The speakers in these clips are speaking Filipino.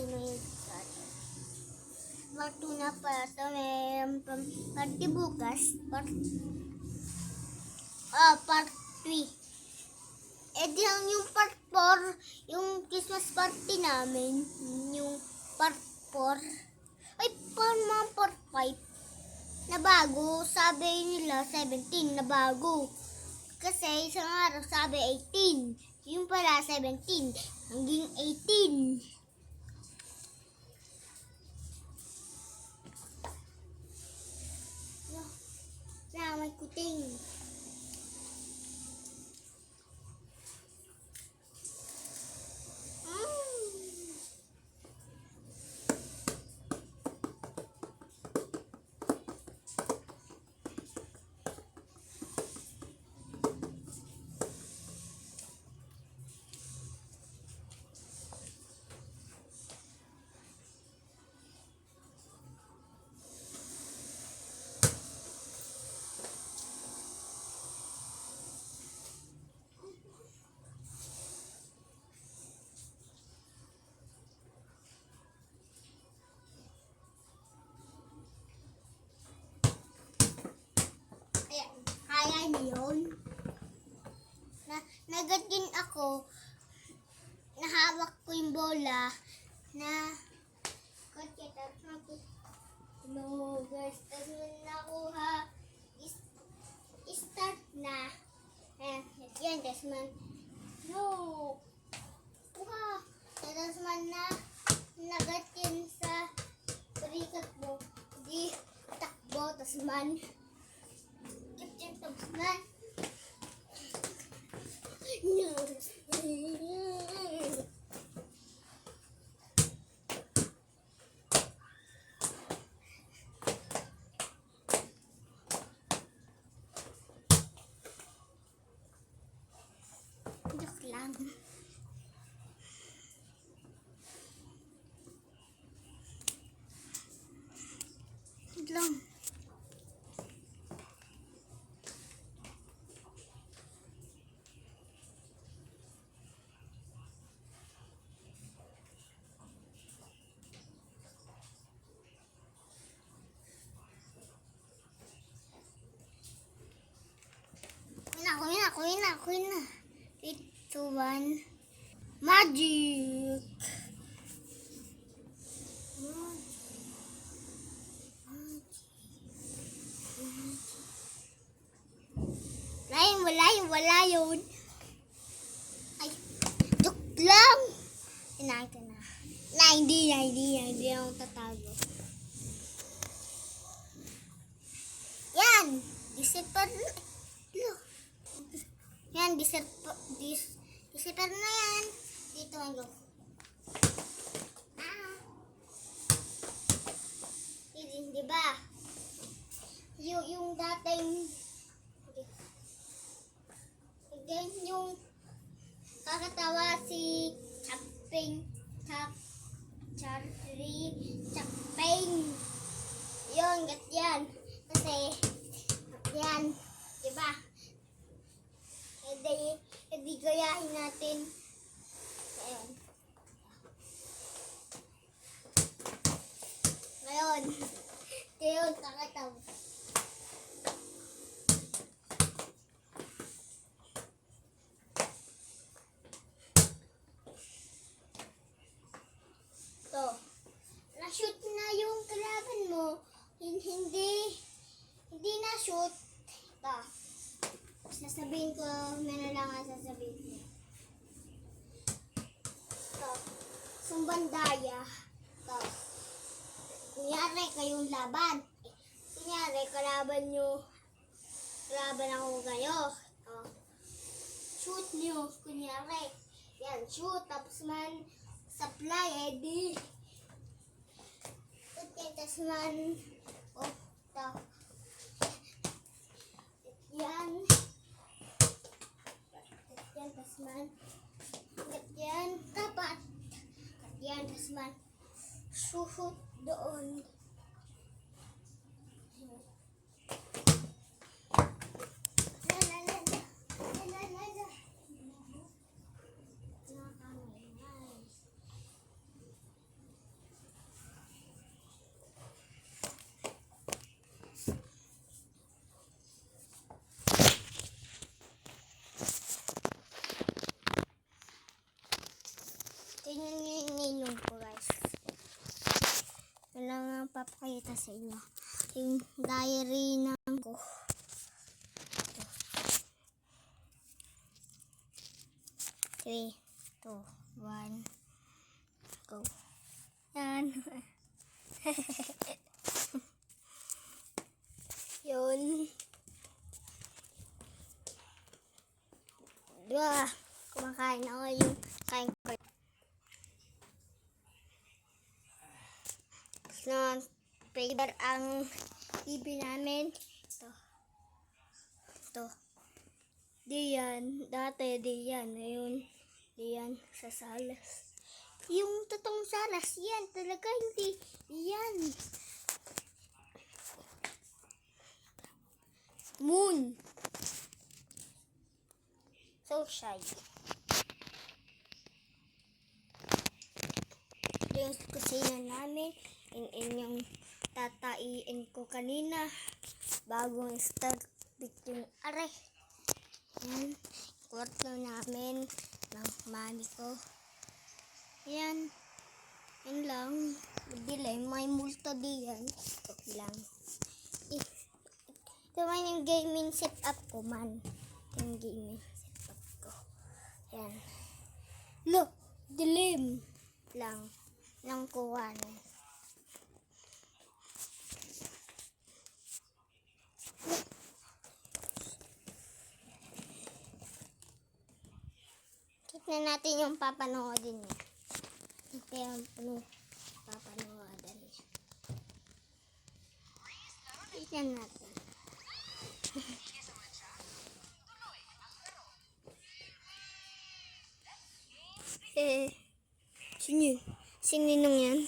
may part 2 na pala ito. Mayroon pang party bukas. Part 3. Eh di ang yung part 4, yung Christmas party namin, yung part 4. Ay, paano mga part 5? Na bago, sabi nila 17 na bago. Kasi isang araw sabi 18. Yung pala 17, hanggang 18. Na may kuting. Kaya niyon. Nagatin ako. Nahawak ko yung bola. No, guys. Tapos nakuha. Start na. Yan, tapos man. No. Kuha. Tapos man na. Nagatin sa barikat mo. Di takbo. Tapos man. Tapos man. No. Joke lang. Lang. Kuhin na. 3, 2, 1. Magic! Wala yun. Ay, joke lang. Ito na. Hindi ako tatago. Yan! Disipar na. Yan, disipar na yan. Dito ang go. Diba? Yung dating yung kakatawa si Chapeng. Yun, yan. Kasi, yan. Diba? Hindi gayahin natin. Ayan. Ngayon, kakatawa. Na-shoot na yung kalaban mo. Hindi na-shoot. Ito. Sasabihin ko, meron lang ang sasabihin ko. Ito. Sumbandaya. Ito. Kunyari kayong laban. Kunyari, kalaban ako kayo. Ito. Shoot nyo. Kunyari. Yan, shoot. Tapos man, supply, edi. Tapos man, ito. Yan. Tapos man. Yan. Tapat. Yan. Tapos man. Shoot doon. Tingnan nyo yung ninong ko, guys. Kailangan papakita sa inyo. Yung diary ng ko. 3, 2, 1, go. Yan. Yun. Diba? Kumakain ako yung kain ko. Na paper ang TV namin. Ito. Diyan. Dati diyan. Ngayon. Diyan sa salas. Yung totoong salas. Yan. Talaga hindi. Yan. Moon. So shy. Yung kusina namin. Yung inyong tataiin ko kanina. Bagong start yung are. Yan. Kwarto namin ng mami ko. Yan. Yan lang. Dilim. May multo diyan. Ito lang. Ito man yung gaming setup ko man. Yung gaming setup ko. Yan. Look. Dilim. Lang. Nang kuwan. Tignan natin yung papanoodin niya. Ito yung papanoodin niya. Tignan natin. Sininong yan?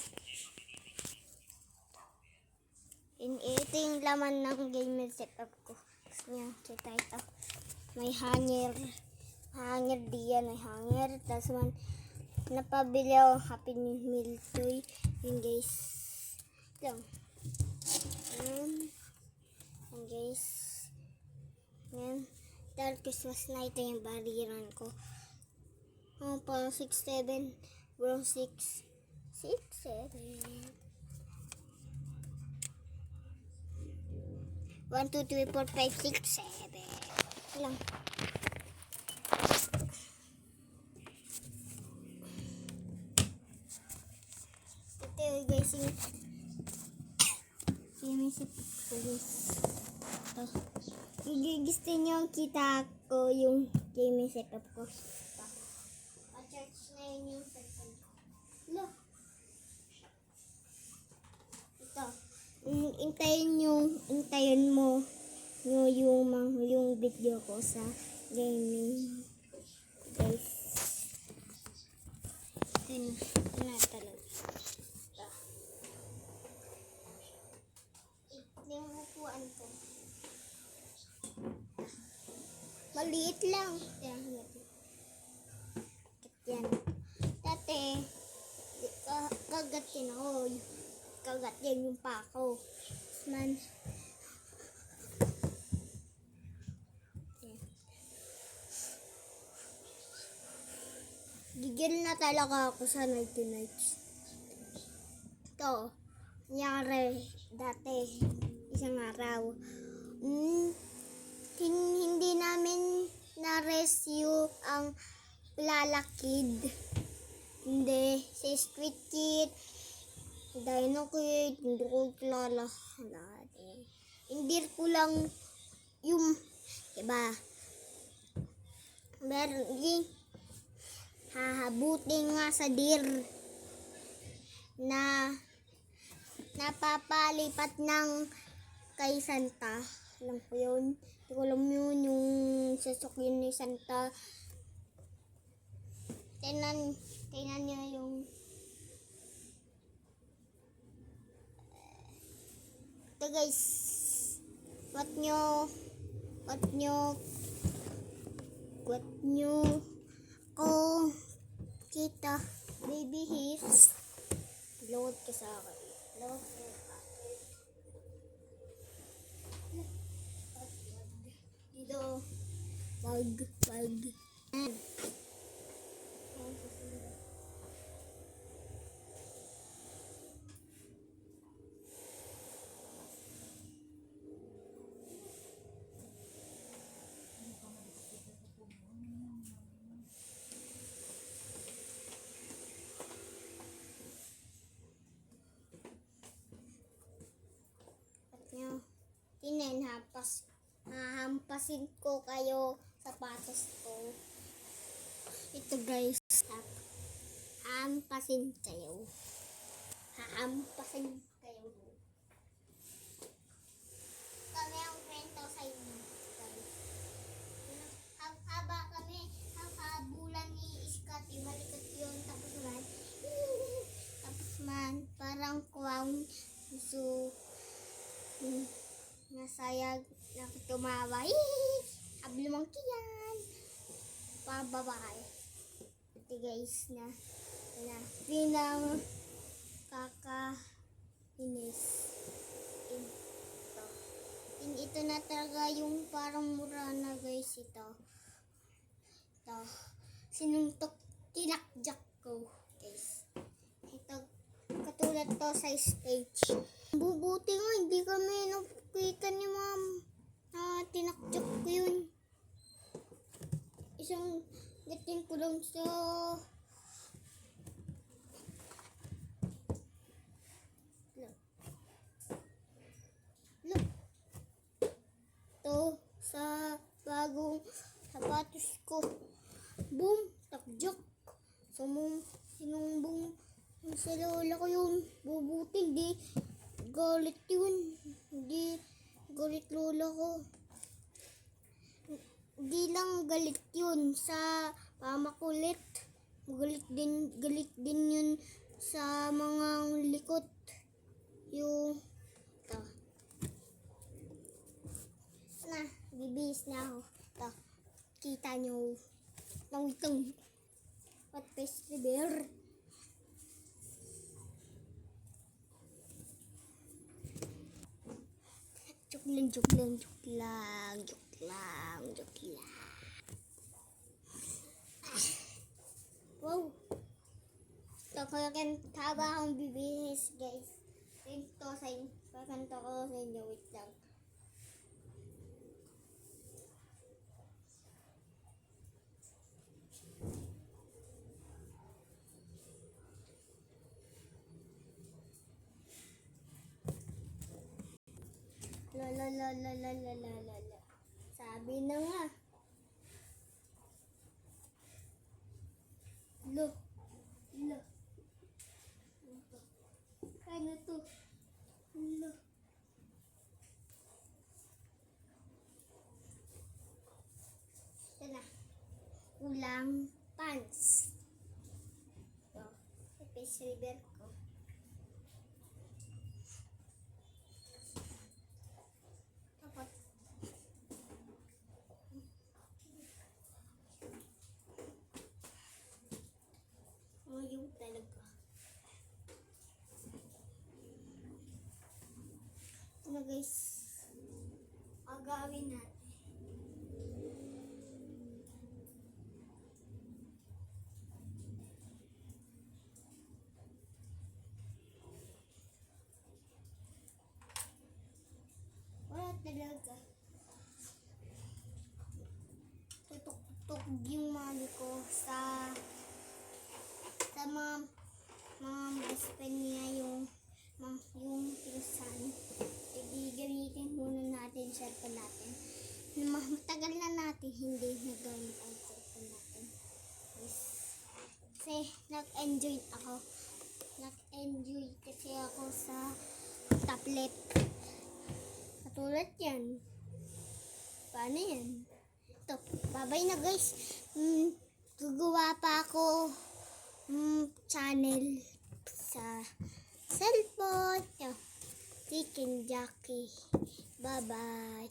Ito yung laman ng gaming setup ko. Gusto niya, kita ito. May hanger. Hanger diyan, may hanger. Tapos man, napabili ako Happy Meal toy. Yung guys. Lang. Yan guys. Yan. Dahil Christmas na ito yung bariran ko. Parang 6, 7. Bro, 6, 7. 1, 2, 3, 4, 5, 6, 7. Lang. Ito guys yung gaming setup ko guys. Gusto nyo kita ko yung gaming setup ko. Pa-charge na yun yung cellphone ko. Look. Ito. Intayin mo yung video ko sa gaming guys. Ito na talaga. Ito yung upuan ko. Maliit lang. Yan. Dati, kagat yan ako. Kagat yan yung pako. Man. Gigil na talaga ako sa nighty nights. Ito, nangyari dati, isang araw. Hindi namin na-rescue ang lalakid. Hindi, si Squid Kid, Dino Kid, hindi ko kilala. Hindi ko lang yung, diba? Meron din, hahabuti nga sa deer na napapalipat ng kay Santa. Alam ko yun. Hindi ko alam yun, yung sasakyan ni Santa. Tingnan niya yung ito guys. What nyo ko kita baby hits. Load ka sa akin. Load ka. Dito. Wag. hahampasin ko kayo sapatos ko. Ito guys, hahampasin kayo. Hahampasin kayo. Kami ang kwento sa inyo. Habulan ni Scotty, malikot yun. Tapos man, parang clown. So, nasayag na tumawa. Ablimangki yan. Pababae. Ito guys na pinang kakainis. Ito na talaga yung parang mura na guys ito. Sinuntok, tinakjak ko guys. Ito, katulad to sa stage. Bubuti nga, hindi kami nakita ni ma'am. Tinakjak ko yun. Isang gatin ko lang sa look. To sa bagong sapatos ko. Boom, takjak. Sinumbong sa lola ko yun. Bubuti, hindi galit yun. Hindi galit lola ko. Hindi lang galit yun sa pamakulit. Galit din yun sa mga likot. Yung ito. Bibis na ako. Ito. Kita nyo. Itong what pastry bear. Joke lang. Wow. Ito ko yung taba akong bibihis guys. Ito sa inyo. Kakanto ko sa inyo. Wait lang. La. Sabi na nga. Lo. Ano to? Lo. Ito na. Ulang pants. Ito. Pastry bear ko. Yung talaga. Ito guys. Agawin natin. Wala talaga. Tutok yung mali ko sa mga best friend niya yung pinsan. Gamitin muna natin cellphone natin. Matagal na natin hindi nagamit ang cellphone natin. Yes. Kasi nag-enjoy kasi ako sa tablet. Katulad yan. Paano yan? Ito, babay na guys. Gagawa pa ako channel sa cellphone. Chicken Jockey. Bye-bye.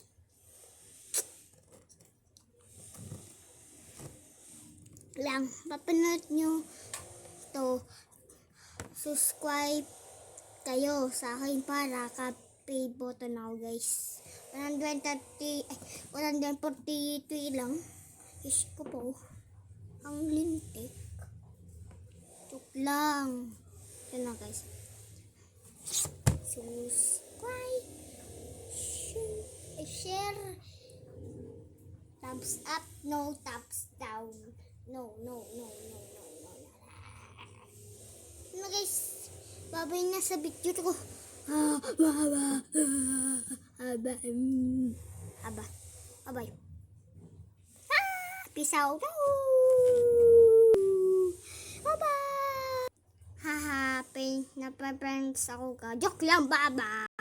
Lang, papanood nyo to. Subscribe kayo sa akin para ka-pay button ako guys. 143 lang. Is ko po. Ang lintik. Tuk lang. Ito na guys. Subscribe. Share. Thumbs up. No thumbs down. No. Ano guys. Babay na sa video ko. Bye. Aba. Abay. Peace out. Bye-bye. Haha, na friends ako ka. Joke lang, bye-bye.